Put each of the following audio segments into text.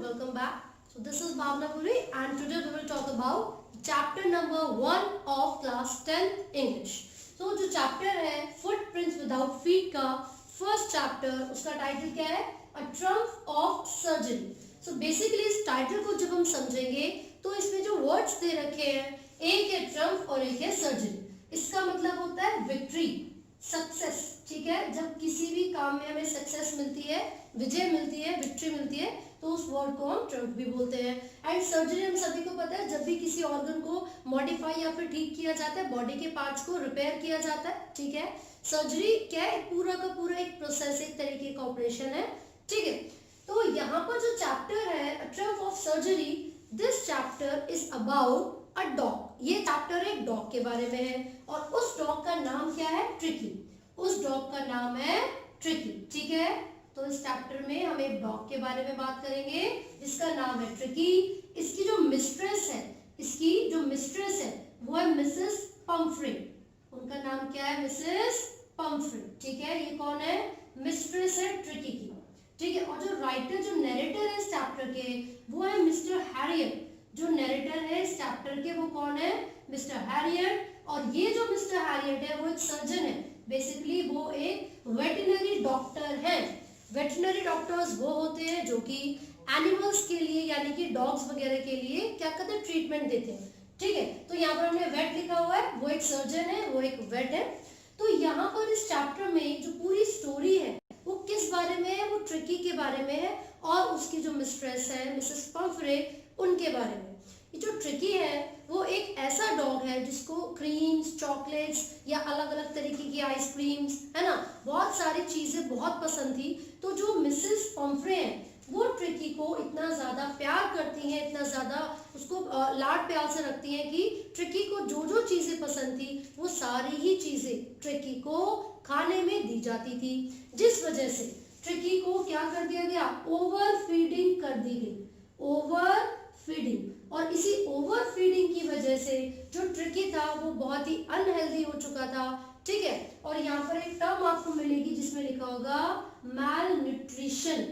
welcome back. So this is Bhavna Puri and today we will talk about chapter number 1 of class 10 English. So जो chapter है Footprints Without Feet का first chapter, उसका title क्या है? A Trump of Surgery. So basically इस title को जब हम समझेंगे तो इसमें जो words दे रखे हैं, एक है Trump और एक है Surgery. इसका मतलब होता है victory, सक्सेस. ठीक है, जब किसी भी काम में हमें सक्सेस मिलती है, विजय मिलती है, विक्ट्री मिलती है, तो उस वर्ड को हम ट्रम्प भी बोलते हैं. एंड सर्जरी हम सभी को पता है, जब भी किसी ऑर्गन को मॉडिफाई या फिर ठीक किया जाता है, बॉडी के पार्ट्स को रिपेयर किया जाता है. ठीक है, सर्जरी क्या है? पूरा का पूरा एक प्रोसेस, एक तरीके का ऑपरेशन है. ठीक है, तो यहाँ पर जो चैप्टर है Trump of surgery, this chapter is about a dog. ये चैप्टर एक डॉग के बारे में है और उस डॉग का नाम क्या है? ट्रिकी. उस डॉग का नाम है ट्रिकी. ठीक है, तो इस चैप्टर में हम एक डॉग के बारे में बात करेंगे जिसका नाम है ट्रिकी. इसकी जो मिस्ट्रेस है वो है मिसेस पम्फ्रे. उनका नाम क्या है? Mrs Pomfrey. ठीक है, ये कौन है? मिस्ट्रेस है ट्रिकी की. ठीक है, और जो राइटर, जो नरेटर है इस चैप्टर के, वो है मिस्टर हैरियट. जो नरेटर है इस चैप्टर के वो कौन है? Mister Harriet. और ये जो मिस्टर हैरियट है वो एक सर्जन है. बेसिकली वो एक वेटरनरी डॉक्टर है. वेटरनरी डॉक्टर्स वो होते हैं जो कि एनिमल्स के लिए, यानी कि डॉग्स वगैरह के लिए क्या करते हैं? ट्रीटमेंट देते हैं. ठीक है, तो यहाँ पर हमने वेट लिखा हुआ है, वो एक सर्जन है, वो एक वेट है. तो यहाँ पर इस चैप्टर में जो पूरी स्टोरी है वो किस बारे में है? वो ट्रिकी के बारे में है और उसकी जो मिस्ट्रेस है मिसेस पम्फ्रे, उनके बारे में. ये जो ट्रिकी है वो एक ऐसा डॉग है जिसको क्रीम्स, चॉकलेट्स या अलग अलग तरीके की आइसक्रीम्स, है ना, बहुत सारी चीजें बहुत पसंद थी. तो जो मिसेस पम्फ्रे हैं वो ट्रिकी को इतना ज्यादा प्यार करती हैं, इतना ज्यादा उसको लाड प्यार से रखती हैं कि ट्रिकी को जो जो चीजें पसंद थी वो सारी ही चीजें ट्रिकी को खाने में दी जाती थी. जिस वजह से ट्रिकी को क्या कर दिया गया? ओवर फीडिंग कर दी गई. Over feeding. और इसी ओवर फीडिंग की वजह से जो ट्रिकी था वो बहुत ही अनहेल्दी हो चुका था. ठीक है, और यहाँ पर एक टर्म आपको मिलेगी जिसमें लिखा होगा मैल न्यूट्रिशन.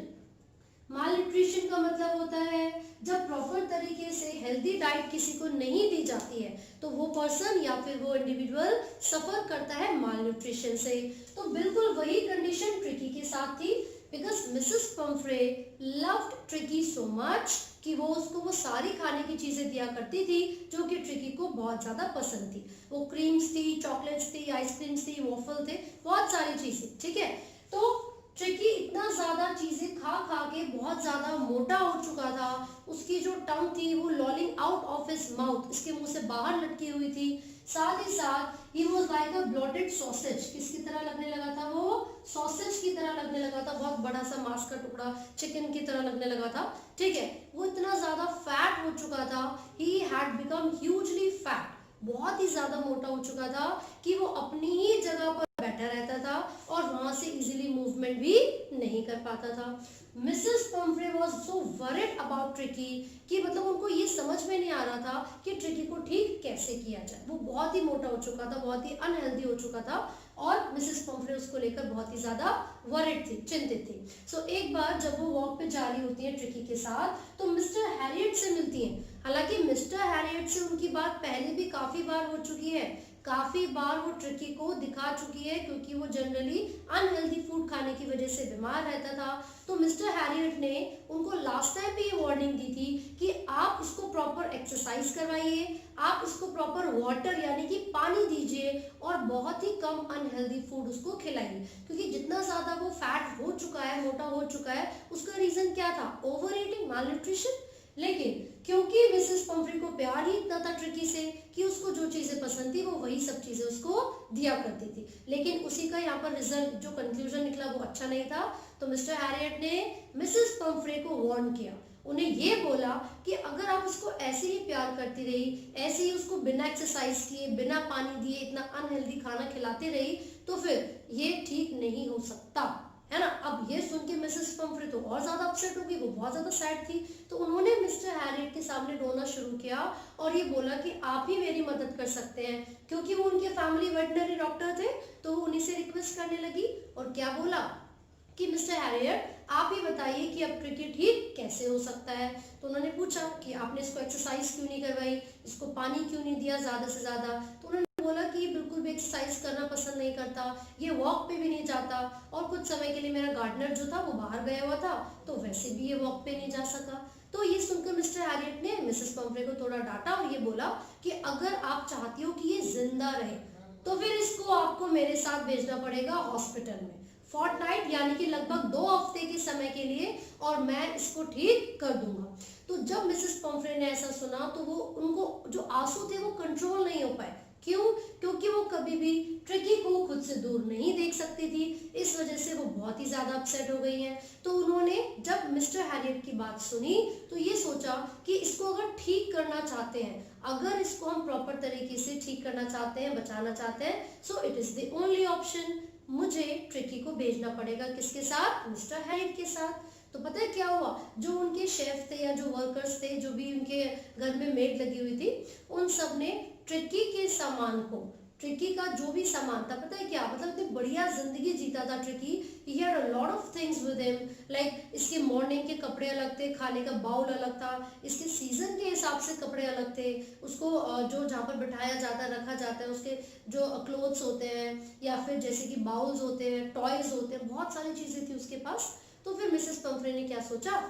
माल न्यूट्रिशन का मतलब होता है जब प्रॉपर तरीके से हेल्दी डाइट किसी को नहीं दी जाती है तो वो पर्सन या फिर वो इंडिविजुअल सफर करता है माल न्यूट्रिशन से. तो बिल्कुल वही कंडीशन ट्रिकी के साथ थी, because Mrs Pomfrey loved tricky so much कि वो उसको वो सारी खाने की चीजें दिया करती थी जो कि ट्रिकी को बहुत ज्यादा पसंद थी. वो क्रीम्स थी, चॉकलेट्स थी, आइसक्रीम्स थी, वॉफल थे, बहुत सारी चीजें. ठीक है, तो ट्रिकी इतना ज्यादा चीजें खा खा के बहुत ज्यादा मोटा हो चुका था. उसकी जो टंग थी वो lolling out of his mouth, इसके मुंह से बाहर लटकी हुई थी. साथ ही साथ he was like a bloated sausage. किसकी तरह लगने लगा था? वो सॉसेज की तरह लगने लगा था. बहुत बड़ा सा मांस का टुकड़ा चिकन की तरह लगने लगा था. ठीक है, वो इतना ज्यादा फैट हो चुका था. He had become hugely fat. बहुत ही ज्यादा मोटा हो चुका था कि वो अपनी ही जगह पर बैठा रहता था और वहां से इजीली मूवमेंट भी नहीं कर पाता था. Mrs Pomfrey was so worried about tricky कि मतलब उनको ये समझ में नहीं आ रहा था कि ट्रिकी को ठीक कैसे किया जाए. वो बहुत ही मोटा हो चुका था, बहुत ही अनहेल्दी हो चुका था और मिसेस पम्फ्रे उसको लेकर बहुत ही ज्यादा वरीड थी, चिंतित थी. सो एक बार जब वो वॉक पे जा रही होती है ट्रिकी के साथ तो मिस्टर हैरियट से मिलती हैं. हालांकि मिस्टर हैरियट से उनकी बात पहले भी काफी बार हो चुकी है, काफी बार वो ट्रिकी को दिखा चुकी है क्योंकि वो जनरली अनहेल्दी फूड खाने की वजह से बीमार रहता था. तो मिस्टर हैरियट ने उनको लास्ट टाइम भी ये वार्निंग दी थी कि आप इसको प्रॉपर एक्सरसाइज करवाइए, आप इसको प्रॉपर वाटर यानी कि पानी दीजिए और बहुत ही कम अनहेल्दी फूड उसको खिलाइए, क्योंकि जितना ज्यादा वो फैट हो चुका है, मोटा हो चुका है, उसका रीजन क्या था? ओवर ईटिंग, माल न्यूट्रिशन. लेकिन क्योंकि मिसेस पम्फ्रे को प्यार ही इतना था ट्रिकी से कि उसको जो चीजें पसंद थी वो वही सब चीजें उसको दिया करती थी. लेकिन उसी का यहाँ पर रिजल्ट, जो कंक्लूजन निकला वो अच्छा नहीं था. तो मिस्टर हैरियट ने मिसेस पम्फ्रे को वार्न किया. उन्हें ये बोला कि अगर आप उसको ऐसे ही प्यार करती रही, ऐसे ही उसको बिना एक्सरसाइज किए, बिना पानी दिए इतना अनहेल्दी खाना खिलाते रही तो फिर ये ठीक नहीं हो सकता, है ना. अब ये सुन के मिसेस पम्फ्रे तो और ज्यादा अपसेट हो गई, वो बहुत ज्यादा सैड थी. तो उन्होंने मिस्टर हैरियट के सामने रोना शुरू किया और ये बोला कि आप ही मेरी मदद कर सकते हैं, क्योंकि वो उनके फैमिली वेटरनरी डॉक्टर थे. तो उन्हीं से रिक्वेस्ट करने लगी और क्या बोला कि मिस्टर हैरियट आप ही बताइए कि अब ट्रिकी ठीक कैसे हो सकता है। तो उन्होंने पूछा कि आपने इसको एक्सरसाइज क्यों नहीं करवाई, इसको पानी क्यों नहीं दिया ज़्यादा से ज़्यादा। तो उन्होंने बोला कि ये बिल्कुल भी एक्सरसाइज करना पसंद नहीं करता, ये वॉक पे भी नहीं जाता, और कुछ समय के लिए मेरा गार्डनर जो था वो बाहर गया हुआ था, तो वैसे भी ये वॉक पे नहीं जा सका। तो ये सुनकर मिस्टर हैरियट ने मिसेस पम्फ्रे को थोड़ा डांटा और ये बोला कि अगर आप चाहती हो कि ये जिंदा रहे तो फिर इसको आपको मेरे साथ भेजना पड़ेगा हॉस्पिटल में फोर्टनाइट, यानी कि लगभग 2 हफ्ते के समय के लिए, और मैं इसको ठीक कर दूंगा। तो जब मिसेस पम्फ्रे ने ऐसा सुना तो वो उनको जो आंसू थे वो कंट्रोल नहीं हो पाए। क्यों? क्योंकि वो कभी भी ट्रिकी को खुद से दूर नहीं देख सकती थी, इस वजह से वो बहुत ही ज्यादा अपसेट हो गई हैं। तो उन्होंने जब मिस्टर हैरियट की बात सुनी तो ये सोचा कि इसको अगर ठीक करना चाहते हैं, अगर इसको हम प्रॉपर तरीके से ठीक करना चाहते हैं, बचाना चाहते हैं, so it is the only option, मुझे ट्रिकी को भेजना पड़ेगा। किसके साथ? मिस्टर हैरियट के साथ। तो पता है क्या हुआ, जो उनके शेफ थे या जो वर्कर्स थे, जो भी उनके घर में मेड लगी हुई थी, उन सब ने ट्रिकी के सामान को, ट्रिकी का जो भी सामान था, पता है क्या, मतलब इतनी बढ़िया जिंदगी जीता था tricky, he had a lot of things with him, like इसके मॉर्निंग के कपड़े अलग थे, खाने का बाउल अलग था, इसके सीजन के हिसाब से कपड़े अलग थे, उसको जो जहाँ पर बिठाया जाता है, रखा जाता है, उसके जो क्लोथ्स होते हैं, या फिर जैसे कि बाउल्स होते हैं, टॉयज होते हैं, बहुत सारी चीजें थी उसके पास। तो फिर मिसेस पम्फ्रे ने क्या सोचा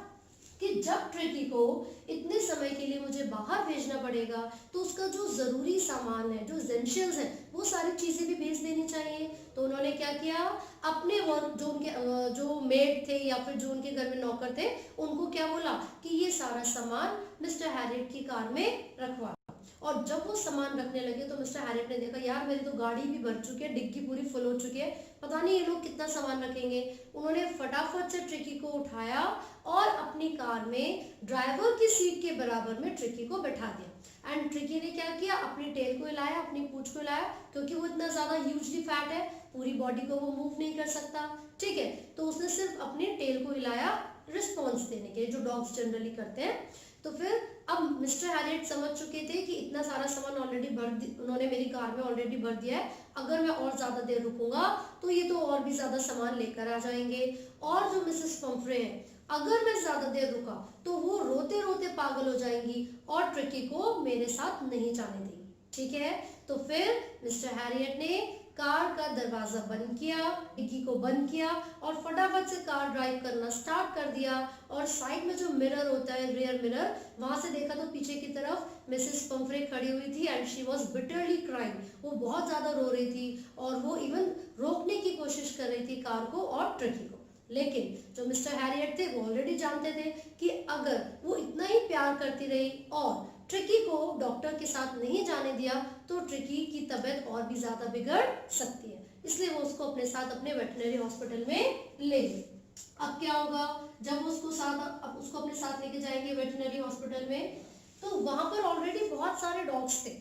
कि जब ट्रिकी को इतने समय के लिए मुझे बाहर भेजना पड़ेगा तो उसका जो जरूरी सामान है, जो एसेंशियल्स है, वो सारी चीजें भी भेज देनी चाहिए। तो उन्होंने क्या किया, अपने वर्क जो उनके जो मेड थे या फिर जो उनके घर में नौकर थे, उनको क्या बोला कि ये सारा सामान मिस्टर हैरियट की कार में रखवा। और जब वो सामान रखने लगे तो मिस्टर हैरियट ने देखा, यार मेरी तो गाड़ी भी भर चुकी है, डिग्गी पूरी फुल हो चुकी है, पता नहीं ये लोग कितना सामान रखेंगे। उन्होंने फटाफट से ट्रिकी को उठाया और अपनी कार में ड्राइवर की सीट के बराबर में ट्रिकी को बैठा दिया। एंड ट्रिकी ने क्या किया, अपनी टेल को हिलाया, अपनी पूंछ को हिलाया, क्योंकि वो इतना ज्यादा ह्यूजली फैट है, पूरी बॉडी को वो मूव नहीं कर सकता, ठीक है। तो उसने सिर्फ अपनी टेल को हिलाया रिस्पॉन्स देने के, जो डॉग्स जनरली करते हैं। तो फिर अब मिस्टर हैरियट समझ चुके थे कि इतना सारा सामान ऑलरेडी उन्होंने मेरी कार में ऑलरेडी भर दिया है, अगर मैं और ज्यादा देर रुकूंगा तो ये तो और भी ज्यादा सामान लेकर आ जाएंगे। और जो मिसेस पम्फ्रे हैं, अगर मैं ज्यादा देर रुका तो वो रोते रोते पागल हो जाएंगी और ट्रिकी को मेरे साथ नहीं जाने देगी, ठीक है। तो फिर मिस्टर हैरियट ने कार का दरवाजा बंद किया, डिग्गी को बंद किया और फटाफट से कार ड्राइव करना स्टार्ट कर दिया। और साइड में जो मिरर होता है, रियर मिरर, वहां से देखा तो पीछे की तरफ मिसेस पम्फ्रे खड़ी हुई थी and she was bitterly crying, वो बहुत ज्यादा रो रही थी और वो इवन रोकने की कोशिश कर रही थी कार को और ट्रिकी को। लेकिन जो मिस्टर हैरियट थे वो ऑलरेडी जानते थे कि अगर वो इतना ही प्यार करती रही और ट्रिकी को डॉक्टर के साथ नहीं जाने दिया तो ट्रिकी की तबीयत और भी ज्यादा बिगड़ सकती है, इसलिए वो उसको अपने साथ अपने वेटनरी हॉस्पिटल में ले गए। अब क्या होगा, जब वो उसको अपने साथ लेके जाएंगे वेटनरी हॉस्पिटल में, तो वहां पर ऑलरेडी बहुत सारे डॉग्स थे।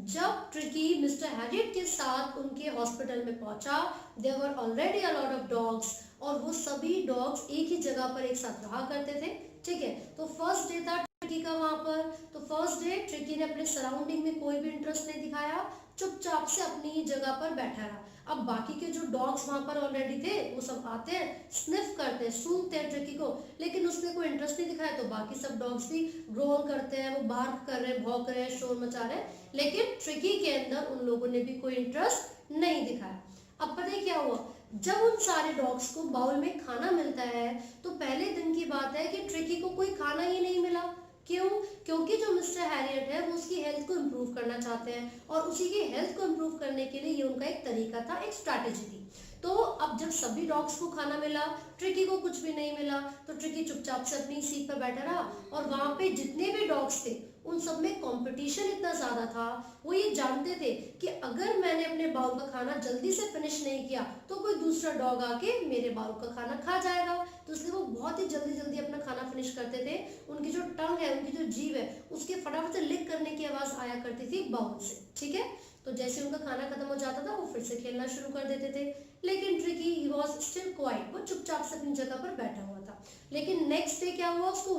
जब ट्रिकी मिस्टर हैरियट के साथ उनके हॉस्पिटल में पहुंचा, there were already a lot of dogs, और वो सभी डॉग्स एक ही जगह पर एक साथ रहा करते थे, ठीक है। तो फर्स्ट डे था ट्रिकी का वहां पर, तो फर्स्ट डे ट्रिकी ने अपने सराउंडिंग में कोई भी इंटरेस्ट नहीं दिखाया, चुपचाप से अपनी जगह पर बैठा रहा। अब बाकी के जो डॉग्स वहां पर ऑलरेडी थे वो सब आते हैं, स्निफ करते हैं, सूंघते हैं ट्रिकी को, लेकिन उसने कोई इंटरेस्ट नहीं दिखाया। तो बाकी सब डॉग्स भी ग्रोल करते हैं, वो बार्क कर रहे हैं, भौंक रहे हैं, शोर मचा रहे हैं, लेकिन ट्रिकी के अंदर उन लोगों ने भी कोई इंटरेस्ट नहीं दिखाया। अब पता है क्या हुआ, जब उन सारे डॉग्स को बाउल में खाना मिलता है तो पहले दिन की बात है कि ट्रिकी को कोई खाना ही नहीं मिला। क्यों? क्योंकि जो मिस्टर हैरियट है वो उसकी हेल्थ को इम्प्रूव करना चाहते हैं और उसी की हेल्थ को इम्प्रूव करने के लिए ये उनका एक तरीका था, एक स्ट्रैटेजी थी। तो अब जब सभी डॉग्स को खाना मिला, ट्रिकी को कुछ भी नहीं मिला, तो ट्रिकी चुपचाप से अपनी सीट पर बैठा रहा और वहां पे जितने भी डॉग्स थे उन सब में कंपटीशन इतना ज्यादा था, वो ये जानते थे कि अगर मैंने अपने बाउल का खाना जल्दी से फिनिश नहीं किया तो कोई दूसरा डॉग आके मेरे बाउल का खाना खा जाएगा। तो इसलिए वो बहुत ही जल्दी जल्दी अपना खाना फिनिश करते थे। उनकी जो टंग है, उनकी जो जीभ है, उसके फटाफट से लिक करने की आवाज आया करती थी बाउल से, ठीक है। तो जैसे उनका खाना खत्म हो जाता था वो फिर से खेलना शुरू कर देते थे, लेकिन tricky he was still quite, वो चुपचाप से अपनी जगह पर बैठा हुआ था। लेकिन नेक्स्ट डे क्या हुआ, उसको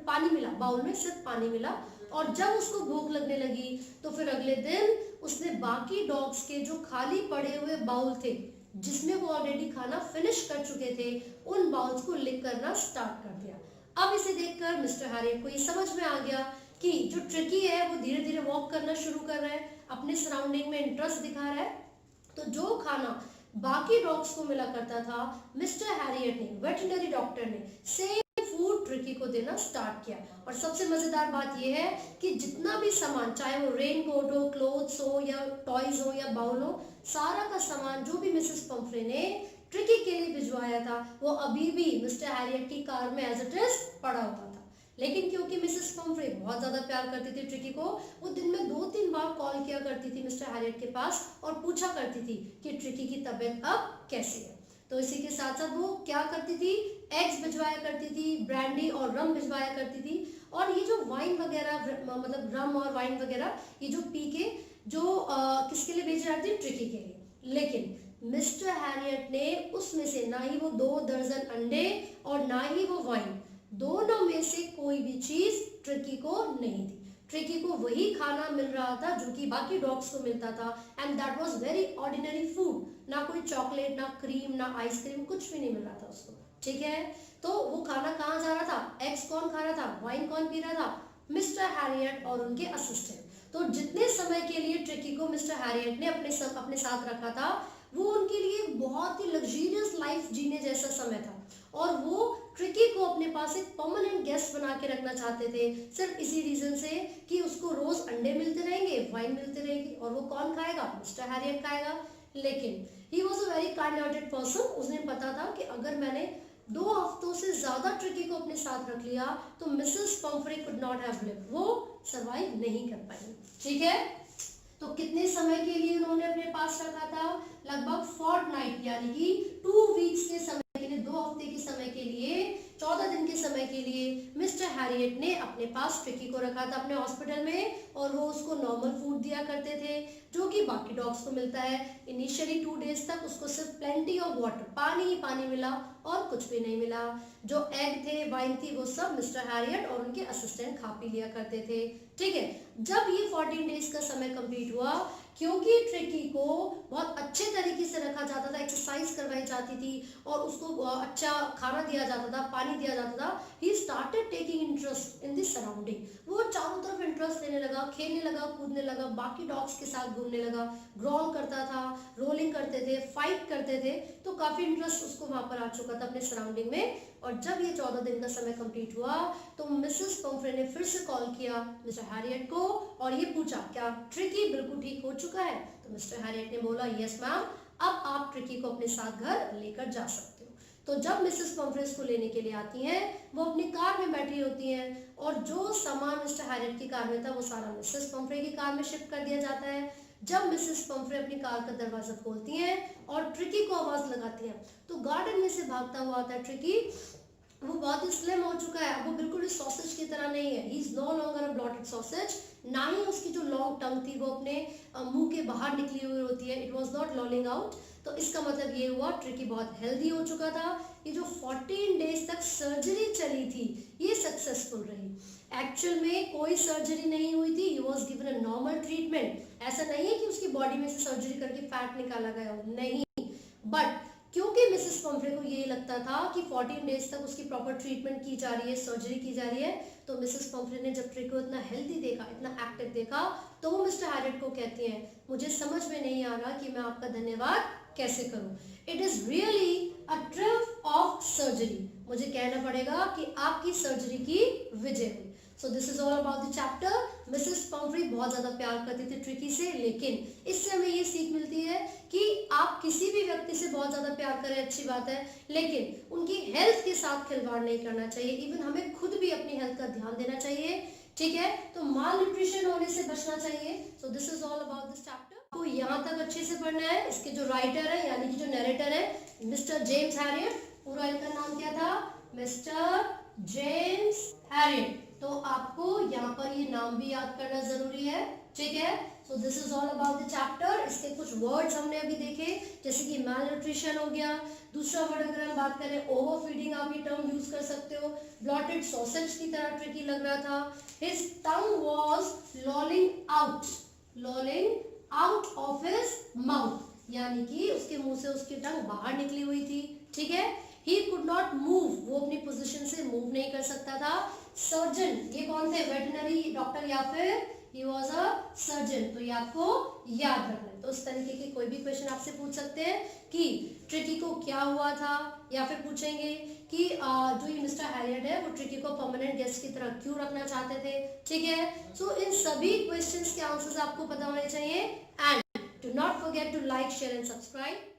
पानी मिला, बाउल में सिर्फ पानी मिला, और जब उसको भूख लगने लगी तो फिर अगले दिन उसने बाकी डॉग्स के जो खाली पड़े हुए बाउल थे जिसमें वो ऑलरेडी खाना फिनिश कर चुके थे, उन बाउल्स को लिक करना स्टार्ट कर दिया। अब इसे देखकर मिस्टर हैरियट को ये समझ में आ गया कि जो ट्रिकी है वो धीरे धीरे वॉक करना शुरू कर रहा है, अपने सराउंडिंग में इंटरेस्ट दिखा रहा है। तो जो खाना बाकी डॉग्स को मिला करता था, मिस्टर हैरियट ने, वेटरनरी डॉक्टर ने, सेम फूड ट्रिकी को देना स्टार्ट किया। और सबसे मजेदार बात यह है कि जितना भी सामान, चाहे वो रेन कोट हो, क्लोथ्स हो या टॉयज हो या बाउल हो, सारा का सामान जो भी मिसेस पंफ्रे ने ट्रिकी के लिए भिजवाया था वो अभी भी मिस्टर हैरियट की कार में एज इट इज पड़ा हुआ था। लेकिन क्योंकि मिसेस पंफ्रे बहुत ज्यादा प्यार करती थी ट्रिकी को, वो दिन में 2-3 बार कॉल किया करती थी मिस्टर हैरियट के पास और पूछा करती थी कि ट्रिकी की तबीयत अब कैसी है। तो इसी के साथ साथ वो क्या करती थी, एग्स भिजवाया करती थी, ब्रांडी और रम भिजवाया करती थी। और ये जो वाइन वगैरह, मतलब रम और वाइन वगैरह, ये जो पी के जो किसके लिए भेज रही थी, ट्रिकी के लिए। लेकिन मिस्टर हैरियट ने उसमें से ना ही वो 2 दर्जन अंडे और ना ही वो वाइन, दोनों में से कोई भी चीज ट्रिकी को नहीं थी। ट्रिकी को वही खाना मिल रहा था जो कि बाकी डॉग्स को मिलता था, and that was very ordinary food. ना कोई चॉकलेट, ना क्रीम, ना आइसक्रीम, कुछ भी नहीं मिल रहा था उसको। ठीक है, तो वो खाना कहाँ जा रहा था, एग्स कौन खा रहा था, वाइन कौन पी रहा था, मिस्टर हैरियट और उनके असिस्टेंट। तो जितने समय के लिए ट्रिकी को मिस्टर हैरियट ने अपने साथ रखा था, वो उनके लिए बहुत ही लग्जरियस लाइफ जीने जैसा समय था। और वो ट्रिकी को अपने पास एक परमानेंट गेस्ट बना के रखना चाहते थे, सिर्फ इसी रीजन से कि उसको रोज अंडे मिलते रहेंगे, वाइन मिलते रहेगी, और वो कौन खाएगा, मिस्टर हैरियट खाएगा। लेकिन he was a very kind hearted person. उसने पता था कि अगर मैंने 2 हफ्तों से ज्यादा ट्रिकी को अपने साथ रख लिया तो Mrs Pomfrey could not have lived, वो सर्वाइव नहीं कर पाएंगे। ठीक है, तो कितने समय के लिए उन्होंने अपने पास रखा था, लगभग फोर्टनाइट यानी कि 2 वीक्स के समय के लिए, 2 हफ्ते के समय के लिए, 14 दिन के समय के लिए मिस्टर हैरियट ने अपने पास ट्रिकी को रखा था अपने हॉस्पिटल में। और वो उसको नॉर्मल फूड दिया करते थे जो कि बाकी डॉग्स को मिलता है। इनिशियली 2 डेज तक उसको सिर्फ प्लेंटी ऑफ वाटर, पानी ही पानी मिला और कुछ भी नहीं मिला। जो एग थे, वाइन थी, वो सब मिस्टर हैरियट और उनके असिस्टेंट खा पी लिया करते थे। ठीक है, जब ये 14 डेज का समय कंप्लीट हुआ, क्योंकि ट्रिकी को बहुत अच्छे तरीके से रखा जाता था, एक्सरसाइज करवाई जाती थी और उसको अच्छा खाना दिया जाता था, पानी दिया जाता था, he started taking interest in this surrounding. वो चारों तरफ इंटरेस्ट लेने लगा, खेलने लगा, कूदने लगा, बाकी डॉग्स के साथ घूमने लगा, ग्रॉल करता था, रोलिंग करते थे, फाइट करते थे। तो काफी इंटरेस्ट उसको वहां पर आ चुका था अपने सराउंडिंग में। और जब ये 14 दिन का समय कंप्लीट हुआ तो मिसेस पंफ्रे ने फिर से कॉल किया मिस्टर हैरियट को और ये पूछा, क्या ट्रिकी बिल्कुल ठीक हो चुका है? तो मिस्टर हैरियट ने बोला, यस मैम, अब आप ट्रिकी को अपने साथ घर लेकर जा सकते हो। तो जब मिसेस पंफ्रे को लेने के लिए आती हैं, वो अपनी कार में बैठी होती हैं और जो सामान मिस्टर हैरियट की कार में था वो सारा मिसेस पंफ्रे की कार में शिफ्ट कर दिया जाता है। जब मिसेस पंफ्रे अपनी कार का दरवाजा खोलती हैं और ट्रिकी को आवाज लगाती हैं, तो गार्डन में से भागता हुआ आता है ट्रिकी। वो बहुत ही स्लिम हो चुका है, वो बिल्कुल भी सॉसेज की तरह नहीं है। He is no longer a bloated sausage, ना ही उसकी जो लॉन्ग टंग थी वो अपने मुंह के बाहर निकली हुई होती है, it was not lolling out. तो इसका मतलब ये हुआ ट्रिकी बहुत हेल्दी हो चुका था। ये जो 14 डेज तक सर्जरी चली थी ये सक्सेसफुल रही। एक्चुअल में कोई सर्जरी नहीं हुई थी, he was given a normal treatment. ऐसा नहीं है कि उसकी बॉडी में से सर्जरी करके फैट निकाला गया हो, नहीं। बट क्योंकि मिसेस पंफ्रे को ये लगता था कि 14 डेज तक उसकी प्रॉपर ट्रीटमेंट की जा रही है, सर्जरी की जा रही है, तो मिसेस पंफ्रे ने जब ट्रिकी को इतना हेल्दी देखा, इतना एक्टिव देखा, तो वो मिस्टर हैरियट को कहती हैं, मुझे समझ में नहीं आ रहा कि मैं आपका धन्यवाद कैसे करूं। It is really a triumph of surgery. मुझे कहना पड़ेगा कि आपकी सर्जरी की विजय हुई। So this is all about the chapter. Mrs Pomfrey बहुत ज्यादा प्यार करती थी ट्रिकी से, लेकिन इससे हमें ये सीख मिलती है कि आप किसी भी व्यक्ति से बहुत ज्यादा प्यार करें, अच्छी बात है, लेकिन उनकी हेल्थ के साथ खिलवाड़ नहीं करना चाहिए। इवन हमें खुद भी अपनी हेल्थ का ध्यान देना चाहिए। ठीक है, तो माल न्यूट्रिशन होने से बचना चाहिए। So this is all about this chapter. आपको यहाँ तक अच्छे से पढ़ना है। इसके जो राइटर है यानी कि जो नरेटर है मिस्टर जेम्स हैरियट, पूरा इनका नाम क्या था, मिस्टर जेम्स हैरियट। तो आपको यहाँ पर ये नाम भी याद करना जरूरी है। ठीक है, so this is all about the chapter. इसके कुछ वर्ड्स हमने अभी देखे, जैसे कि माल न्यूट्रिशन हो गया। दूसरा वर्ड अगर हम बात करें, ओवर फीडिंग, आप ये टर्म यूज कर सकते हो। ब्लॉटेड सॉसेज की तरह ट्रिकी लग रहा था। His tongue was lolling out of his mouth, यानी कि उसके मुंह से उसकी टंग बाहर निकली हुई थी। ठीक है, ही कुड नॉट मूव, वो अपनी पोजीशन से मूव नहीं कर सकता था। सर्जन, ये कौन थे, वेटनरी डॉक्टर या फिर ही वॉज अ सर्जन, तो ये आपको याद रखना है। तो उस तरीके के कोई भी क्वेश्चन आपसे पूछ सकते हैं कि ट्रिकी को क्या हुआ था, या फिर पूछेंगे कि जो ये मिस्टर हैरियट है वो ट्रिकी को परमानेंट गेस्ट की तरह क्यों रखना चाहते थे, ठीक है। सो इन सभी क्वेश्चंस के आंसर्स आपको पता होने चाहिए। And do not forget to like, share and subscribe.